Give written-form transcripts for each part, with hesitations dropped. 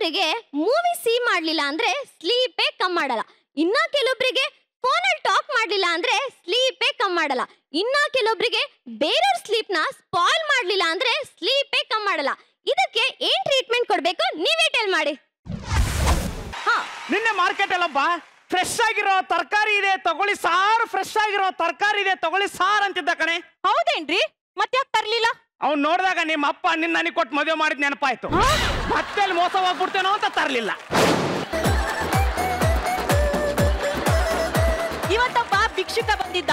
ಕೆಲವೊಬ್ಬರಿಗೆ movie C ಮಾಡ್ಲಿಲ್ಲ ಅಂದ್ರೆ ಸ್ಲೀಪೇ ಕಮ್ ಮಾಡಲ್ಲ. ಇನ್ನ ಕೆಲವೊಬ್ಬರಿಗೆ ಫೋನಲ್ಲಿ ಟಾಕ್ ಮಾಡ್ಲಿಲ್ಲ ಅಂದ್ರೆ ಸ್ಲೀಪೇ ಕಮ್ ಮಾಡಲ್ಲ. ಇನ್ನ ಕೆಲವೊಬ್ಬರಿಗೆ ಬೇರೆಯವ್ರ ಸ್ಲೀಪ್ ನ ಸ್ಪಾಯ್ಲ್ ಮಾಡ್ಲಿಲ್ಲ ಅಂದ್ರೆ ಸ್ಲೀಪೇ ಕಮ್ ಮಾಡಲ್ಲ. ಇದಕ್ಕೆ ಏನ್ ಟ್ರೀಟ್ಮೆಂಟ್ ಕೊಡ್ಬೇಕು ನೀವೇ ಟೆಲ್ ಮಾಡಿ. ನಿನ್ನೆ ಮಾರ್ಕೆಟ್ ಅಲ್ಲಪ್ಪ ಫ್ರೆಶ್ ಆಗಿರೋ ತರಕಾರಿ ಇದೆ ತಗೊಳ್ಳಿ ಸಾರ್, ಫ್ರೆಶ್ ಆಗಿರೋ ತರಕಾರಿ ಇದೆ ತಗೊಳ್ಳಿ ಸಾರ್ ಅಂತಿದ್ದ ಕಣೆ. ಹೌದೇನ್ರಿ? ಮತ್ತೆ ಯಾಕೆ ತರ್ಲಿಲ್ಲ? ಅವ್ನು ನೋಡಿದಾಗ ನಿಮ್ಮ ಅಪ್ಪ ನಿನ್ನ ನನಗೆ ಕೊಟ್ಟು ಮದುವೆ ಮಾಡಿದ್ ನೆನಪಾಯ್ತು. ಮತ್ತೆ ಅಲ್ಲಿ ಮೋಸ ಹೋಗ್ಬಿಡ್ತೇನೋ ಅಂತ ತರ್ಲಿಲ್ಲ. ಇವತ್ತಪ್ಪ ಭಿಕ್ಷುಕ ಬಂದಿದ್ದ,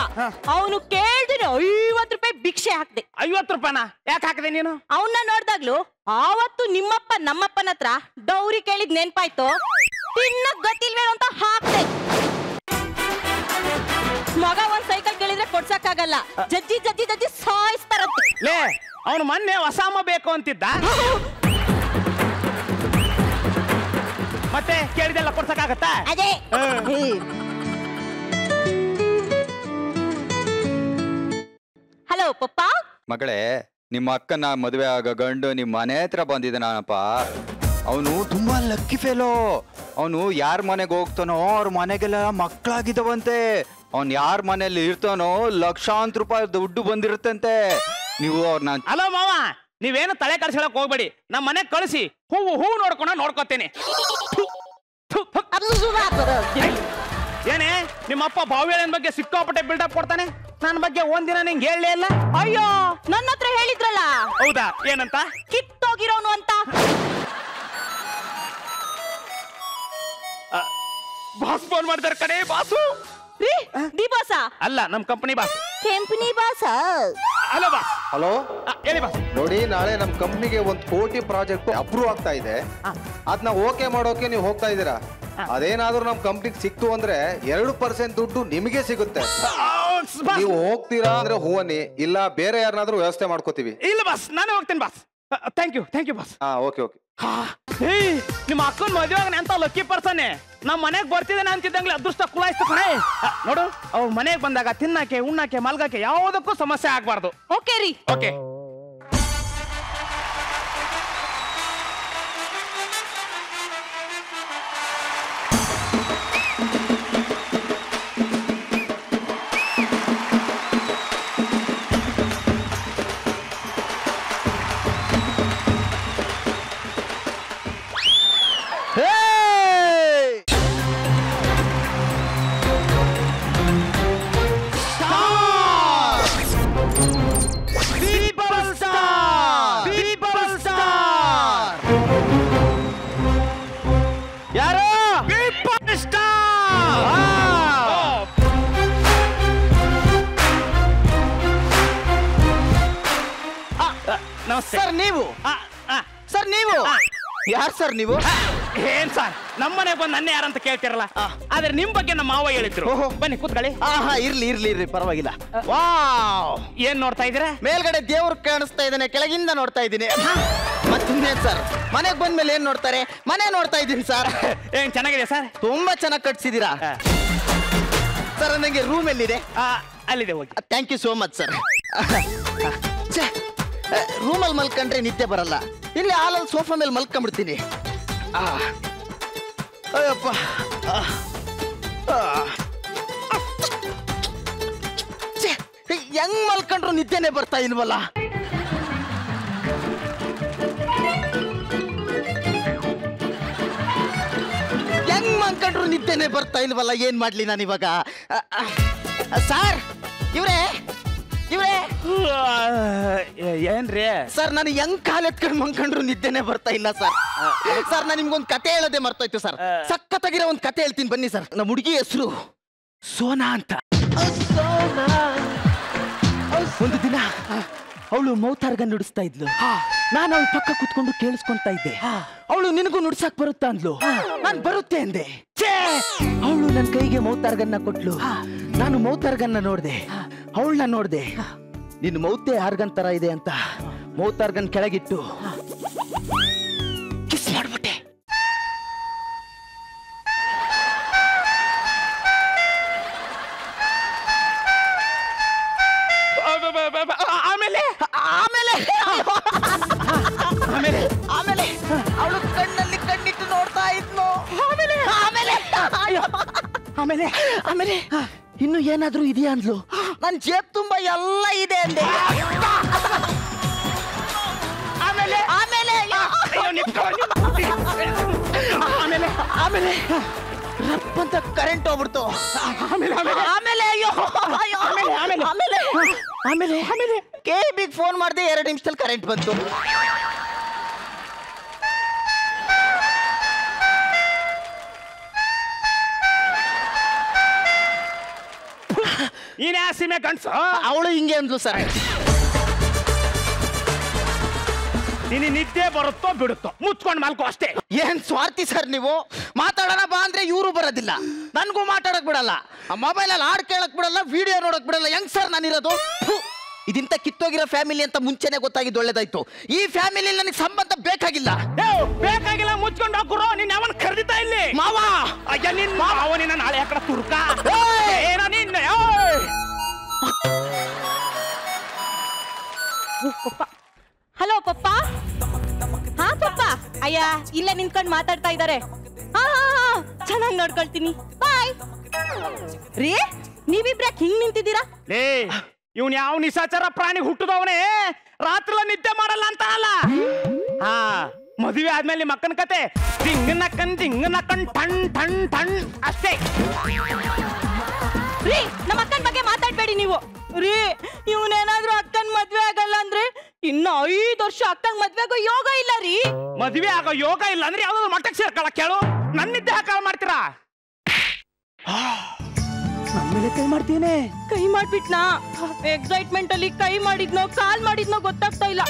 ಅವನು ಕೇಳ್ದಿನ 50 ರೂಪಾಯಿ ಭಿಕ್ಷೆ ಹಾಕ್ದೆ. 50 ರೂಪಾಯಿನ ಯಾಕೆ ಹಾಕದೆ ನೀನು? ಅವನ್ನ ನೋಡ್ದಾಗ್ಲು ಆವತ್ತು ನಿಮ್ಮಪ್ಪ ನಮ್ಮಪ್ಪನ ಹತ್ರ ಡೌರಿ ಕೇಳಿದ್ ನೆನ್ಪಾಯ್ತು. ತಿನ್ನಕ್ ಗೊತ್ತಿಲ್ವೇ ಅಂತ ಹಾಕ್ದೆ. ಮಗ ಒಂದ್ ಸೈಕಲ್ ಕೇಳಿದ್ರೆ ಕೊಡ್ಸಕ್ಕಾಗಲ್ಲ, ಜಜ್ಜಿ ಜಜ್ಜಿ ಜಜ್ಜಿ ಸಾಯಿಸ್ತಾರಂತೆ. ಲೇ ಅವನು ಮೊನ್ನೆ ಹೊಸಾಮ ಬೇಕು ಅಂತಿದ್ದ, ಮತ್ತೆ ಕೇಳಿದೆಲ್ಲ ಕೊಡ್ಸಕ್ಕಾಗತ್ತಾ? ಅದೇ ಹಲೋ ಪಪ್ಪ. ಮಗಳೇ, ನಿಮ್ಮ ಅಕ್ಕನ ಮದುವೆ ಆಗ ಗಂಡು ನಿಮ್ಮ ಮನೆ ಹತ್ರ ಬಂದಿದ್ದಾನಪ್ಪ. ಅವನು ತುಂಬಾ ಲಕ್ಕಿ ಫೇಲೋ. ಅವನು ಯಾರ ಮನೆಗೆ ಹೋಗ್ತಾನೋ ಅವ್ರ ಮನೆಗೆಲ್ಲ ಮಕ್ಕಳಾಗಿದ್ದವಂತೆ. ಅವ್ನು ಯಾರ ಮನೆಯಲ್ಲಿ ಇರ್ತಾನೋ ಲಕ್ಷಾಂತರ ರೂಪಾಯಿ ದುಡ್ಡು ಬಂದಿರುತ್ತಂತೆ. ನೀವು ಅವ್ರನ್ನ ಹಲೋ ಮಾವ, ನೀವೇನು ತಲೆ ಕರ್ಸ್ಕೊಳಕ್ ಹೋಗ್ಬೇಡಿ, ನಮ್ಮ ಮನೆಗೆ ಕಳಿಸಿ ಹೂವು ನೋಡ್ಕೋತೇನೆ. ಏನೇ ನಿಮ್ಮಪ್ಪ ಬಾವಿಯನ್ ಬಗ್ಗೆ ಸಿಕ್ಕಾಪಟ್ಟೆ ಬಿಲ್ಡಪ್ ಕೊಡ್ತಾನೆ, ನನ್ನ ಬಗ್ಗೆ ಒಂದಿನ ನಿಂಗೆ ಹೇಳಲೇ ಇಲ್ಲ. ಅಯ್ಯೋ, ನನ್ನ ಹತ್ರ ಹೇಳಿದ್ರಲ್ಲ. ಹೌದಾ? ಏನಂತ? ಕಿತ್ತೋಗಿರೋನು ಅಂತ. ಬಾಸ್ ಫೋನ್ ಮಾಡಿದಾರೆ ಕಡೆ. ಬಾಸು ದಿ ಬಾಸ ಅಲ್ಲ, ನಮ್ company boss. Company boss. Hello boss. Hello, ಹೇಳಿ ಬಾಸ್. ನೋಡಿ, ನಾಳೆ ನಮ್ ಕಂಪ್ನಿಗೆ 1 ಕೋಟಿ ಪ್ರಾಜೆಕ್ಟ್ ಅಪ್ರೂವ್ ಆಗ್ತಾ ಇದೆ. ಅದನ್ನ ಓಕೆ ಮಾಡೋಕೆ ನೀವು ಹೋಗ್ತಾ ಇದ್ದೀರಾ. ಅದೇನಾದ್ರೂ ನಮ್ ಕಂಪ್ನಿಗೆ ಸಿಕ್ತು ಅಂದ್ರೆ 2% ದುಡ್ಡು ನಿಮಗೆ ಸಿಗುತ್ತೆ. ನೀವು ಹೋಗ್ತೀರಾ ಅಂದ್ರೆ ಹೂವನಿ, ಇಲ್ಲ ಬೇರೆ ಯಾರನ್ನಾದ್ರೂ ವ್ಯವಸ್ಥೆ ಮಾಡ್ಕೋತೀವಿ. ಇಲ್ಲ ಬಾಸ್, ನಾನು ಹೋಗ್ತೇನೆ boss. Thank you boss. Okay. ನಿಮ್ಮ ಅಕ್ಕನ ಮದುವೆ ಅಂತ ಲಕ್ಕಿ ಪರ್ಸನ್ ನಮ್ಮ ಮನೆಗೆ ಬರ್ತಿದ್ದೇನೆ ಅಂತಿದ್ದಂಗ್ಲೆ ಅದೃಷ್ಟ ಕುಲಾಯಿಸ್ತು ಕಣೆ. ನೋಡು, ಅವ್ರ ಮನೆಗೆ ಬಂದಾಗ ತಿನ್ನಕ್ಕೆ ಉಣ್ಣಕ್ಕೆ ಮಲ್ಗಕ್ಕೆ ಯಾವುದಕ್ಕೂ ಸಮಸ್ಯೆ ಆಗ್ಬಾರ್ದು. ಓಕೆ ರೀ. ಓಕೆ. ಸರ್ ನೀವು ಯಾರು ಸರ್ ನೀವು? ಏನ್ ಸರ್, ನಮ್ಮನೆ ಬಂದು ನನ್ನ ಯಾರಂತ ಕೇಳ್ತಿರಲ್ಲ. ಆದ್ರೆ ನಿಮ್ ಬಗ್ಗೆ ನಮ್ಮ ಮಾವ ಹೇಳಿದ್ರು. ಬನ್ನಿ ಕೂತ್ಕೊಳ್ಳಿ. ಇರ್ಲಿ ಪರವಾಗಿಲ್ಲ. ವಾವ್, ಏನ್ ನೋಡ್ತಾ ಇದೀರಾ? ಮೇಲ್ಗಡೆ ದೇವ್ರು ಕಾಣಿಸ್ತಾ ಇದ್ದಾನೆ, ಕೆಳಗಿಂದ ನೋಡ್ತಾ ಇದ್ದೀನಿ. ಮತ್ತಿನ್ನೇನ್ ಸರ್, ಮನೆಗೆ ಬಂದ್ಮೇಲೆ ಏನ್ ನೋಡ್ತಾರೆ? ಮನೆ ನೋಡ್ತಾ ಇದ್ದೀನಿ ಸರ್. ಏನ್ ಚೆನ್ನಾಗಿದೆ ಸರ್? ತುಂಬಾ ಚೆನ್ನಾಗಿ ಕಟ್ಸಿದೀರಾ ಸರ್. ನನಗೆ ರೂಮ್ ಎಲ್ಲಿದೆ? ಅಲ್ಲಿದೆ, ಹೋಗಿ. Thank you so much sir. ರೂಮಲ್ಲಿ ಮಲ್ಕೊಂಡ್ರೆ ನಿದ್ದೆ ಬರಲ್ಲ, ಇಲ್ಲಿ ಹಾಲಲ್ಲಿ ಸೋಫಾ ಮೇಲೆ ಮಲ್ಕೊಂಡ್ಬಿಡ್ತೀನಿ. ಅಯ್ಯಪ್ಪ, ಹೆಂಗ್ ಮಲ್ಕೊಂಡ್ರು ನಿದ್ದೆನೆ ಬರ್ತಾ ಇಲ್ವಲ್ಲ. ಹೆಂಗ್ ಮಲ್ಕೊಂಡ್ರು ನಿದ್ದೆನೆ ಬರ್ತಾ ಇಲ್ವಲ್ಲ, ಏನ್ ಮಾಡ್ಲಿ ನಾನು ಇವಾಗ? ಸರ್, ಇವ್ರೇ ಏನ್ರಿ ಸರ್, ನಾನು ಹೆಂಗ್ ಕಾಲ್ ಎತ್ಕೊಂಡು ಮಂಕೊಂಡ್ರು ನಿದ್ದೆನೆ ಬರ್ತಾ ಇಲ್ಲ ಸರ್. ಸರ್, ನಾನು ನಿಮ್ಗೊಂದು ಕತೆ ಹೇಳೋದೇ ಮರ್ತೋಯ್ತು ಸರ್. ಸಖತ್ತಾಗಿರೋ ಒಂದು ಕತೆ ಹೇಳ್ತೀನಿ ಬನ್ನಿ ಸರ್. ನಮ್ಮ ಹುಡುಗಿ ಹೆಸರು ಸೋನಾ ಅಂತ. ಒಂದು ದಿನ ಅವಳು ಮೌತಾರ್ಗ ನುಡಿಸ್ತಾ ಇದ್ಲು. ನಾನು ಅವಳ ಪಕ್ಕ ಕುತ್ಕೊಂಡು ಕೇಳಿಸ್ಕೊಂತಾ ಇದ್ದೆ. ಅವಳು ನಿನಗೂ ನುಡ್ಸಕ್ ಬರುತ್ತಾ ಅಂದ್ಲು. ನಾನು ಬರುತ್ತೆ ಅಂದೆ. ಅವಳು ನನ್ನ ಕೈಗೆ ಮೌತಾರ್ಗನ್ನ ಕೊಟ್ಲು. ನಾನು ಮೌತಾರ್ಗನ್ನ ನೋಡ್ದೆ, ಅವಳನ್ನ ನೋಡ್ದೆ. ನಿನ್ನ ಮೌತೆ ಆರ್ಗನ್ ತರ ಇದೆ ಅಂತ ಮೌತಾರ್ಗನ್ ಕೆಳಗಿಟ್ಟು ಕಿಸ್ ಮಾಡ್ಬಿಟ್ಟೆ. ಆಮೇಲೆ ಅವಳು ಕಣ್ಣಲ್ಲಿ ಕಣ್ಣಿಟ್ಟು ಆಮೇಲೆ ಆಮೇಲೆ ಇನ್ನು ಏನಾದ್ರೂ ಇದೆಯಾ ಅಂದ್ಲು. ನನ್ ಜೇಬ್ ತುಂಬಾ ಎಲ್ಲ ಇದೆ ಅಂದೆ. ಆಮೇಲೆ ಆಮೇಲೆ ಆಮೇಲೆ ಆಮೇಲೆ ರಪ್ಪಂತ ಕರೆಂಟ್ ಹೋಗ್ಬಿಡ್ತು. ಆಮೇಲೆ ಆಮೇಲೆ ಅಯ್ಯೋ ಆಮೇಲೆ ಆಮೇಲೆ ಆಮೇಲೆ ಆಮೇಲೆ ಆಮೇಲೆ KEBಗೆ ಫೋನ್ ಮಾಡಿದೆ, 2 ನಿಮಿಷದಲ್ಲಿ ಕರೆಂಟ್ ಬಂತು. ನೀನ್ ಯಾ ಸೀಮೆ ಗಂಡ್ಸು? ಅವಳು ಹಿಂಗೆ ಅಂದ್ಲು ಸರ್. ನಿನ್ನ ನಿದ್ದೆ ಬರುತ್ತೋ ಬಿಡುತ್ತೋ ಮುಚ್ಕೊಂಡು ಮಲ್ಕೋ ಅಷ್ಟೇ. ಏನ್ ಸ್ವಾರ್ಥಿ ಸರ್ ನೀವು. ಮಾತಾಡೋಣ ಬಾ ಅಂದ್ರೆ ಇವರು ಬರೋದಿಲ್ಲ, ನನ್ಗೂ ಮಾತಾಡಕ್ ಬಿಡಲ್ಲ, ಮೊಬೈಲಲ್ಲಿ ಹಾಡ್ ಕೇಳಕ್ ಬಿಡಲ್ಲ, ವಿಡಿಯೋ ನೋಡಕ್ ಬಿಡಲ್ಲ. ಹೆಂಗ್ ಸರ್ ನಾನಿರೋದು? ಇದಿಂತ ಕಿತ್ತೋಗಿರೋ ಫ್ಯಾಮಿಲಿ ಅಂತ ಮುಂಚೆನೆ ಗೊತ್ತಾಗಿದ್ದು ಒಳ್ಳೇದಾಯ್ತು. ಈ ಫ್ಯಾಮಿಲಿ ನನಗೆ ಸಂಬಂಧ ಬೇಕಾಗಿಲ್ಲ. ಬೇಕಾಗಿಲ್ಲ, ಮುಚ್ಕೊಂಡು ಹಾಕುರೋ. ನೀನ್ ಅವನ್ ಕರೆದಿತಾ ಇಲ್ಲಿ ಮಾವ. ಅಯ್ಯ ನಿನ್ ಮಾವ ನಿನ್ನ ನಾಳೆ ಆ ಕಡೆ ತುರ್ಕ ಏನೋ ನಿನ್ನ. ಹಲೋ ಪಪ್ಪ. ಹಾ ಪಪ್ಪ. ಅಯ್ಯ ಇಲ್ಲ ನಿಂತ್ಕೊಂಡು ಮಾತಾಡ್ತಾ ಇದ್ದಾರೆ. ಹಾ ಚೆನ್ನಾಗಿ ನೋಡ್ಕೊಳ್ತೀನಿ, ಬಾಯ್. ರೀ ನೀವಿಬ್ರ ಹಿಂಗ್ ನಿಂತಿದ್ದೀರಾ? ಲೇ ಇವ್ನ್ ಯಾವ ನಿಶಾಚರ ಪ್ರಾಣಿ ಹುಟ್ಟದವನೇ ರಾತ್ರಿ ನಿದ್ದೆ ಮಾಡಲ್ಲ ಅಂತ ಅಲ್ಲ. ಹಾ ಮದುವೆ ಆದ್ಮೇಲೆ ನಿಮ್ಮ ಅಕ್ಕನ ಕತೆ ದಿಂಗ್ ನಕ್ಕನ್ ಟಣ್ ಟಣ್ ಟಣ್ ಅಷ್ಟೇ. ರೀ ನಮ್ಮ ಅಕ್ಕನ ಬಗ್ಗೆ ಮಾತಾಡ್ಬೇಡಿ ನೀವು. ರೀ ಇವನೇನಾದ್ರೂ ಅಕ್ಕನ್ ಮದ್ವೆ ಆಗಲ್ಲ ಅಂದ್ರೆ ಇನ್ನು 5 ವರ್ಷ ಅಕ್ಕಂಗ್ ಮದ್ವೆಗೂ ಯೋಗ ಇಲ್ಲ ರೀ. ಮದುವೆ ಆಗೋ ಯೋಗ ಇಲ್ಲ ಅಂದ್ರೆ ಯಾವ್ದಾದ್ರು ಮಟ್ಟಕ್ಕೆ ಸೇರ್ಕೊಳಕ್ ಕೇಳು. ನನ್ನ ನಿದ್ದೆ ಹಾಕಲ್ ಮಾಡ್ತೀರಾ? ನಮ್ಮೇಲೆ ಕೈ ಮಾಡ್ತೀನಿ. ಕೈ ಮಾಡ್ಬಿಟ್ನಾ? ಎಕ್ಸೈಟ್ಮೆಂಟ್ ಅಲ್ಲಿ ಕೈ ಮಾಡಿದ್ನೋ ಕಾಲ್ ಮಾಡಿದ್ನೋ ಗೊತ್ತಾಗ್ತಾ ಇಲ್ಲ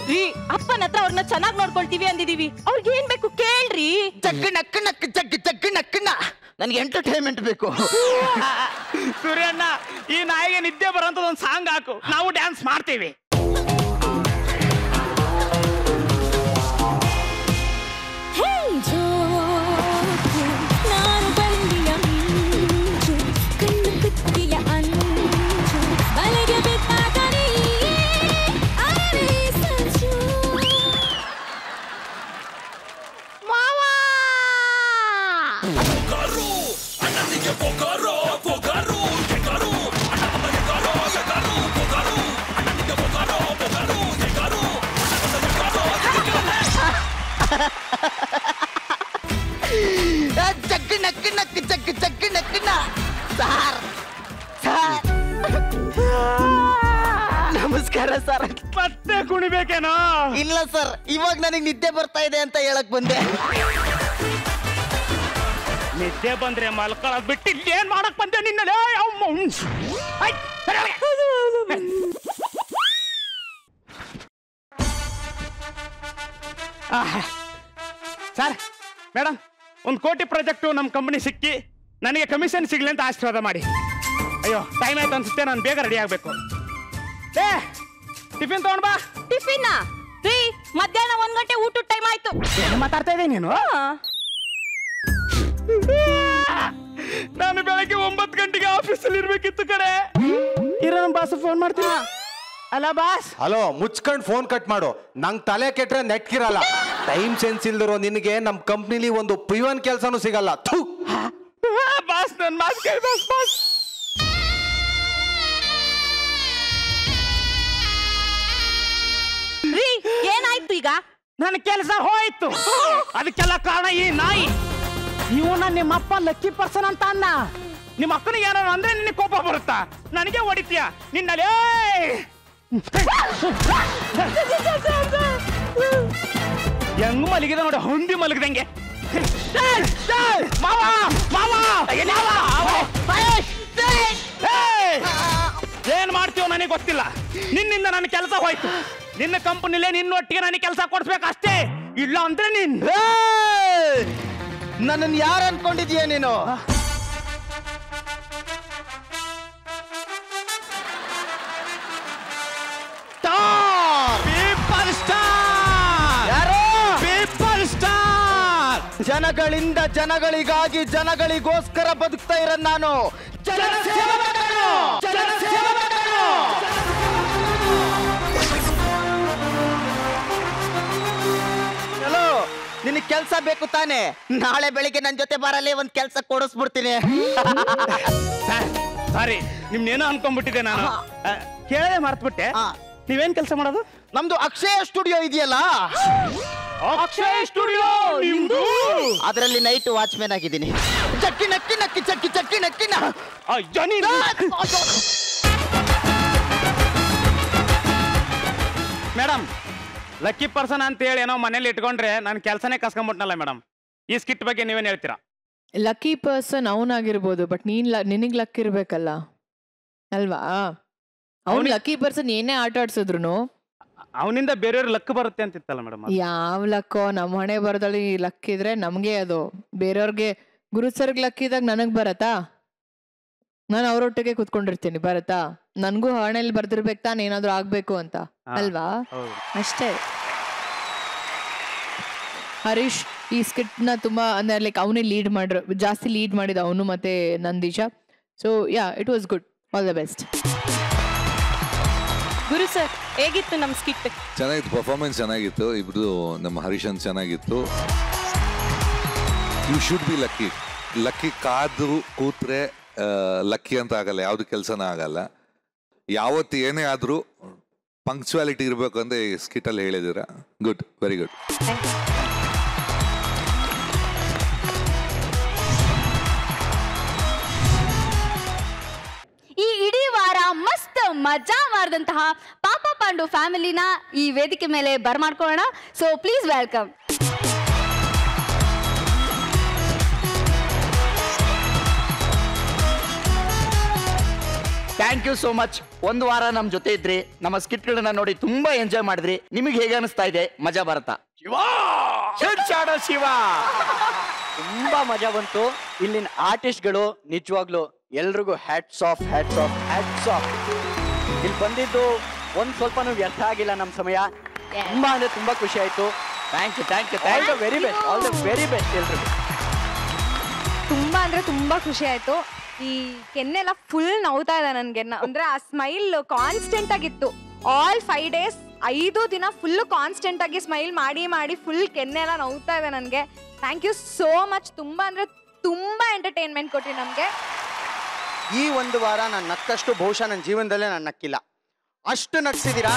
ರೀ. ಅಪ್ಪನ ಹತ್ರ ಅವ್ರನ್ನ ಚೆನ್ನಾಗಿ ನೋಡ್ಕೊಳ್ತೀವಿ ಅಂದಿದೀವಿ, ಅವ್ರಿಗೆ ಏನ್ ಬೇಕು ಕೇಳ್ರಿ. ಜಗ್ಗಣ್ಣ ಜಗ್ಗಣ್ಣ ನನಗೆ ಎಂಟರ್ಟೈನ್ಮೆಂಟ್ ಬೇಕು. ಸೂರ್ಯಣ್ಣ ಈ ನಾಯಿಗೆ ನಿದ್ದೆ ಬರೋಂಥದ್ದು ಒಂದು ಸಾಂಗ್ ಹಾಕು, ನಾವು ಡ್ಯಾನ್ಸ್ ಮಾಡ್ತೀವಿ. ಜಗ್ಗಣ್ಣ ಸಾರ್ ಸಾರ್ ನಮಸ್ಕಾರ ಸರ್. ಮತ್ತೆ ಕುಣಿಬೇಕೇನೋ? ಇಲ್ಲ ಸರ್, ಇವಾಗ ನನಗೆ ನಿದ್ದೆ ಬರ್ತಾ ಇದೆ ಅಂತ ಹೇಳಕ್ ಬಂದೆ. ನಿದ್ದೆ ಬಂದ್ರೆ ಮಲ್ಕೊಳ್ಳೋದ್ ಬಿಟ್ಟು ಇಲ್ಲಿ ಏನ್ ಮಾಡಕ್ ಬಂದೆ ನಿನ್ನಲೇ? ಸರ್ ಮೇಡಮ್, 1 ಕೋಟಿ ಪ್ರಾಜೆಕ್ಟು ನಮ್ಮ ಕಂಪನಿ ಸಿಕ್ಕಿ ನನಗೆ ಕಮಿಷನ್ ಸಿಗ್ಲಿ ಅಂತ ಆಶೀರ್ವಾದ ಮಾಡಿ. ಅಯ್ಯೋ ಟೈಮ್ ಆಯ್ತು ಅನ್ಸುತ್ತೆ, ನಾನು ಬೇಗ ರೆಡಿ ಆಗ್ಬೇಕು. ಟಿಫಿನ್ ತಗೊಂಡ್ ಬಾ. ಟಿಫಿನ್ ರೀ? ಮಧ್ಯಾಹ್ನ 1 ಗಂಟೆ ಊಟದ ಟೈಮ್ ಆಯ್ತು. ಏನು ಮಾತಾಡ್ತಾ ಇದ್ದೀನಿ ನೀನು? ನಾನು ಬೆಳಗ್ಗೆ 9 ಗಂಟೆಗೆ ಆಫೀಸಲ್ಲಿ ಇರ್ಬೇಕಿತ್ತು ಕಡೆ. ಇರೋ ಬಾಸ್ ಫೋನ್ ಮಾಡ್ತೀನಿ. ಅಲ್ಲ ಬಾಸ್. ಹಲೋ, ಮುಚ್ಕೊಂಡ್ ಫೋನ್ ಕಟ್ ಮಾಡು. ನಂಗ್ ತಲೆ ಕೆಟ್ರೆ ನೆಟ್ಕಿರಲ್ಲ. ಟೈಮ್ ಸೆನ್ಸ್ ಇಲ್ದಿರೋ ನಿನಗೆ ನಮ್ ಕಂಪ್ನಿಲಿ ಒಂದು ಪಿವನ್ ಕೆಲ್ಸನೂ ಸಿಗಲ್ಲ. ಬಾಸ್ ನನ್ ಮಾತು ಕೇಳಿ ಬಾಸ್. ಬಾಸ್ ರೀ ಏನಾಯ್ತು ಈಗ? ನನ್ನ ಕೆಲಸ ಹೋಯ್ತು. ಅದಕ್ಕೆಲ್ಲ ಕಾರಣ ಈ ನಾಯಿ. ಇವನ ನಿಮ್ಮಪ್ಪ ಲಕ್ಕಿ ಪರ್ಸನ್ ಅಂತ ಅನ್ನ. ನಿಮ್ಮ ಅಕ್ಕನಿಗೆ ಏನಾರು ಅಂದ್ರೆ ನಿನಗೆ ಕೋಪ ಬರುತ್ತಾ? ನನಗೆ ಹೊಡಿತೀಯ ನಿನ್ನಲೇ. ಹೆಂಗ್ ಮಲಗಿದೆ ನೋಡಿ, ಹೊಂದಿ ಮಲಗದಂಗೆ. ಏನ್ ಮಾಡ್ತೀವೋ ನನಗೆ ಗೊತ್ತಿಲ್ಲ. ನಿನ್ನಿಂದ ನನ್ನ ಕೆಲಸ ಹೋಯ್ತು. ನಿನ್ನ ಕಂಪನಿಲೇ ನಿನ್ನೊಟ್ಟಿಗೆ ನನಗೆ ಕೆಲಸ ಕೊಡ್ಸ್ಬೇಕು ಅಷ್ಟೇ. ಇಲ್ಲ ಅಂದ್ರೆ ನೀನ್ ನನ್ನನ್ನು ಯಾರು ಅನ್ಕೊಂಡಿದೀಯ ನೀನು? ಜನಗಳಿಂದ ಜನಗಳಿಗಾಗಿ ಜನಗಳಿಗೋಸ್ಕರ ಬದುಕ್ತಾ ಇರೋ ನಾನು ಹಲೋ, ನಿನಗೆ ಕೆಲ್ಸ ಬೇಕು ತಾನೆ? ನಾಳೆ ಬೆಳಿಗ್ಗೆ ನನ್ ಜೊತೆ ಬರಲಿ, ಒಂದ್ ಕೆಲ್ಸ ಕೊಡಿಸ್ಬಿಡ್ತೀನಿ. ಸಾರಿ ನಿಮ್ನೇನೋ ಅನ್ಕೊಂಡ್ಬಿಟ್ಟಿದ್ದೆ ನಾನು. ಕೇಳದೆ ಮರ್ತ್ಬಿಟ್ಟೆ. ನೀವೇನ್ ಕೆಲಸ ಮಾಡೋದು? ನಮ್ದು ಅಕ್ಷಯ ಸ್ಟುಡಿಯೋ ಇದೆಯಲ್ಲ, ಅಕ್ಷಯ ಸ್ಟುಡಿಯೋ ನಿಮ್ದು? ಅದರಲ್ಲಿ ನೈಟ್ ವಾಚ್ಮ್ಯಾನ್ ಆಗಿದ್ದೀನಿ. ಚಕ್ಕಿ ನಕ್ಕಿ ನಕ್ಕಿ ಚಕ್ಕಿ ಚಕ್ಕಿ ನಕ್ಕಿನ. ಮೇಡಮ್, ಲಕ್ಕಿ ಪರ್ಸನ್ ಅಂತ ಹೇಳಿ ಏನೋ ಮನೇಲಿ ಇಟ್ಕೊಂಡ್ರೆ ನಾನು ಕೆಲಸನೇ ಕಸ್ಕೊಂಡ್ಬಿಟ್ನಲ್ಲ ಮೇಡಮ್. ಈ ಸ್ಕಿಟ್ ಬಗ್ಗೆ ನೀವೇನ್ ಹೇಳ್ತೀರಾ? ಲಕ್ಕಿ ಪರ್ಸನ್ ಅವನಾಗಿರ್ಬೋದು, ಬಟ್ ನಿನಗ್ ಲಕ್ ಇರ್ಬೇಕಲ್ಲ ಅಲ್ವಾ? ಅವ್ನು ಲಕ್ಕಿ ಪರ್ಸನ್ ಏನೇ ಆಟ ಆಡ್ಸಿದ್ರು ಅವನಿಂದ ಬೇರೆಯವ್ರ ಲಕ್ ಬರುತ್ತೆ ಅಂತಿತ್ತಲ್ಲ ಮೇಡಮ್. ಯಾವ ಲಕ್ಕೋ, ನಮ್ಮ ಹಣೆ ಬರದಲ್ಲಿ ಲಕ್ ಇದ್ರೆ ನಮ್ಗೆ ಅದು. ಬೇರೆಯವ್ರಿಗೆ ಗುರು ಸರ್ಗ್ ಲಕ್ ಇದ್ದಾಗ ನನಗ್ ಬರತ್ತಾ? ನಾನು ಅವ್ರೊಟ್ಟಿಗೆ ಕುತ್ಕೊಂಡಿರ್ತೀನಿ, ಬರತ್ತಾ? ನನ್ಗೂ ಹಣೆಯಲ್ಲಿ ಬರ್ದಿರ್ಬೇಕು ತಾನು ಏನಾದ್ರು ಆಗ್ಬೇಕು ಅಂತ ಅಲ್ವಾ? ಅಷ್ಟೇ. ಹರೀಶ್ ಈ ಸ್ಕಿಟ್ ನ ತುಂಬಾ ಅಂದ್ರೆ ಲೈಕ್ ಅವನೇ ಜಾಸ್ತಿ ಲೀಡ್ ಮಾಡಿದ ಅವನು ಮತ್ತೆ Nandeesha. So yeah, it was good. All the best. ಗುರು ಸರ್, ಹೇಗಿತ್ತು ನಮ್ ಸ್ಕಿಟ್? ಚೆನ್ನಾಗಿತ್ತು, ಪರ್ಫಾರ್ಮೆನ್ಸ್ ಚೆನ್ನಾಗಿತ್ತು. ಇಬ್ರು ನಮ್ಮ ಹರೀಶನ್ ಚೆನ್ನಾಗಿತ್ತು. You should be lucky. Lucky ಕಾದು ಕೂತ್ರೆ ಲಕ್ಕಿ ಅಂತ ಆಗಲ್ಲ, ಯಾವ್ದು ಕೆಲಸನ ಆಗಲ್ಲ. ಯಾವತ್ತು ಏನೇ ಆದ್ರೂ ಪಂಕ್ಚುಯಾಲಿಟಿ ಇರಬೇಕು ಅಂತ ಈ ಸ್ಕಿಟಲ್ಲಿ ಹೇಳಿದ್ದೀರಾ. Good, very good. ಈ ಇಡೀ ವಾರ ಮಸ್ತ್ ಮಜಾ ಮಾಡಿದಂತಹ ಪಾಪ ಪಾಂಡು ಫ್ಯಾಮಿಲಿನ ಈ ವೇದಿಕೆ ಮೇಲೆ ಬರ್ಮಾಡ್ಕೊಳ್ಳೋಣ. So please welcome. Thank you so much. ಒಂದು ವಾರ ನಮ್ ಜೊತೆ ಇದ್ರಿ, ನಮ್ಮ ಸ್ಕಿಟ್ಗಳನ್ನ ನೋಡಿ ತುಂಬಾ ಎಂಜಾಯ್ ಮಾಡಿದ್ರಿ. ನಿಮಗೆ ಹೇಗೆ ಅನಿಸ್ತಾ ಇದೆ? ಮಜಾ ಬರುತ್ತಾ? ಶಿವ ತುಂಬಾ ಮಜಾ ಬಂತು. ಇಲ್ಲಿನ ಆರ್ಟಿಸ್ಟ್ಗಳು ನಿಜವಾಗ್ಲು ಎಲ್ರಿಗೂ hats off, hats off, hats off. ಇಲ್ಲಿ ಬಂದಿದ್ದು ಒಂದ್ ಸ್ವಲ್ಪನೂ ವ್ಯರ್ಥ ಆಗಿಲ್ಲ ನಮ್ಮ ಸಮಯ. ತುಂಬಾ ಅಂದ್ರೆ ತುಂಬಾ ಖುಷಿ ಆಯ್ತು. Thank you, thank you, thank you. Very best, all the very best ಎಲ್ರಿಗೂ. ತುಂಬಾ ಅಂದ್ರೆ ತುಂಬಾ ಖುಷಿ ಆಯ್ತು. ಈ ಕೆನ್ನೆಲ್ಲ ಫುಲ್ ನವ್ತಾ ಇದೆ ನನ್ಗೆ. ಅಂದ್ರೆ ಆ ಸ್ಮೈಲ್ ಕಾನ್ಸ್ಟೆಂಟ್ ಆಗಿತ್ತು. ಆಲ್ 5 days 5 ದಿನ ಫುಲ್ ಕಾನ್ಸ್ಟೆಂಟ್ ಆಗಿ ಸ್ಮೈಲ್ ಮಾಡಿ ಮಾಡಿ ಫುಲ್ ಕೆನ್ನೆ ಎಲ್ಲ ನವ್ತಾ ಇದೆ ನನ್ಗೆ. Thank you so much. ತುಂಬಾ ಅಂದ್ರೆ ತುಂಬಾ ಎಂಟರ್ಟೈನ್ಮೆಂಟ್ ಕೊಟ್ಟಿ ನಮ್ಗೆ. ಈ ಒಂದು ವಾರ ನಾನು ನಕ್ಕಷ್ಟು ಬಹುಶಃ ನನ್ನ ಜೀವನದಲ್ಲೇ ನಾನು ನಕ್ಕಿಲ್ಲ. ಅಷ್ಟು ನಗ್ಸಿದ್ದೀರಾ.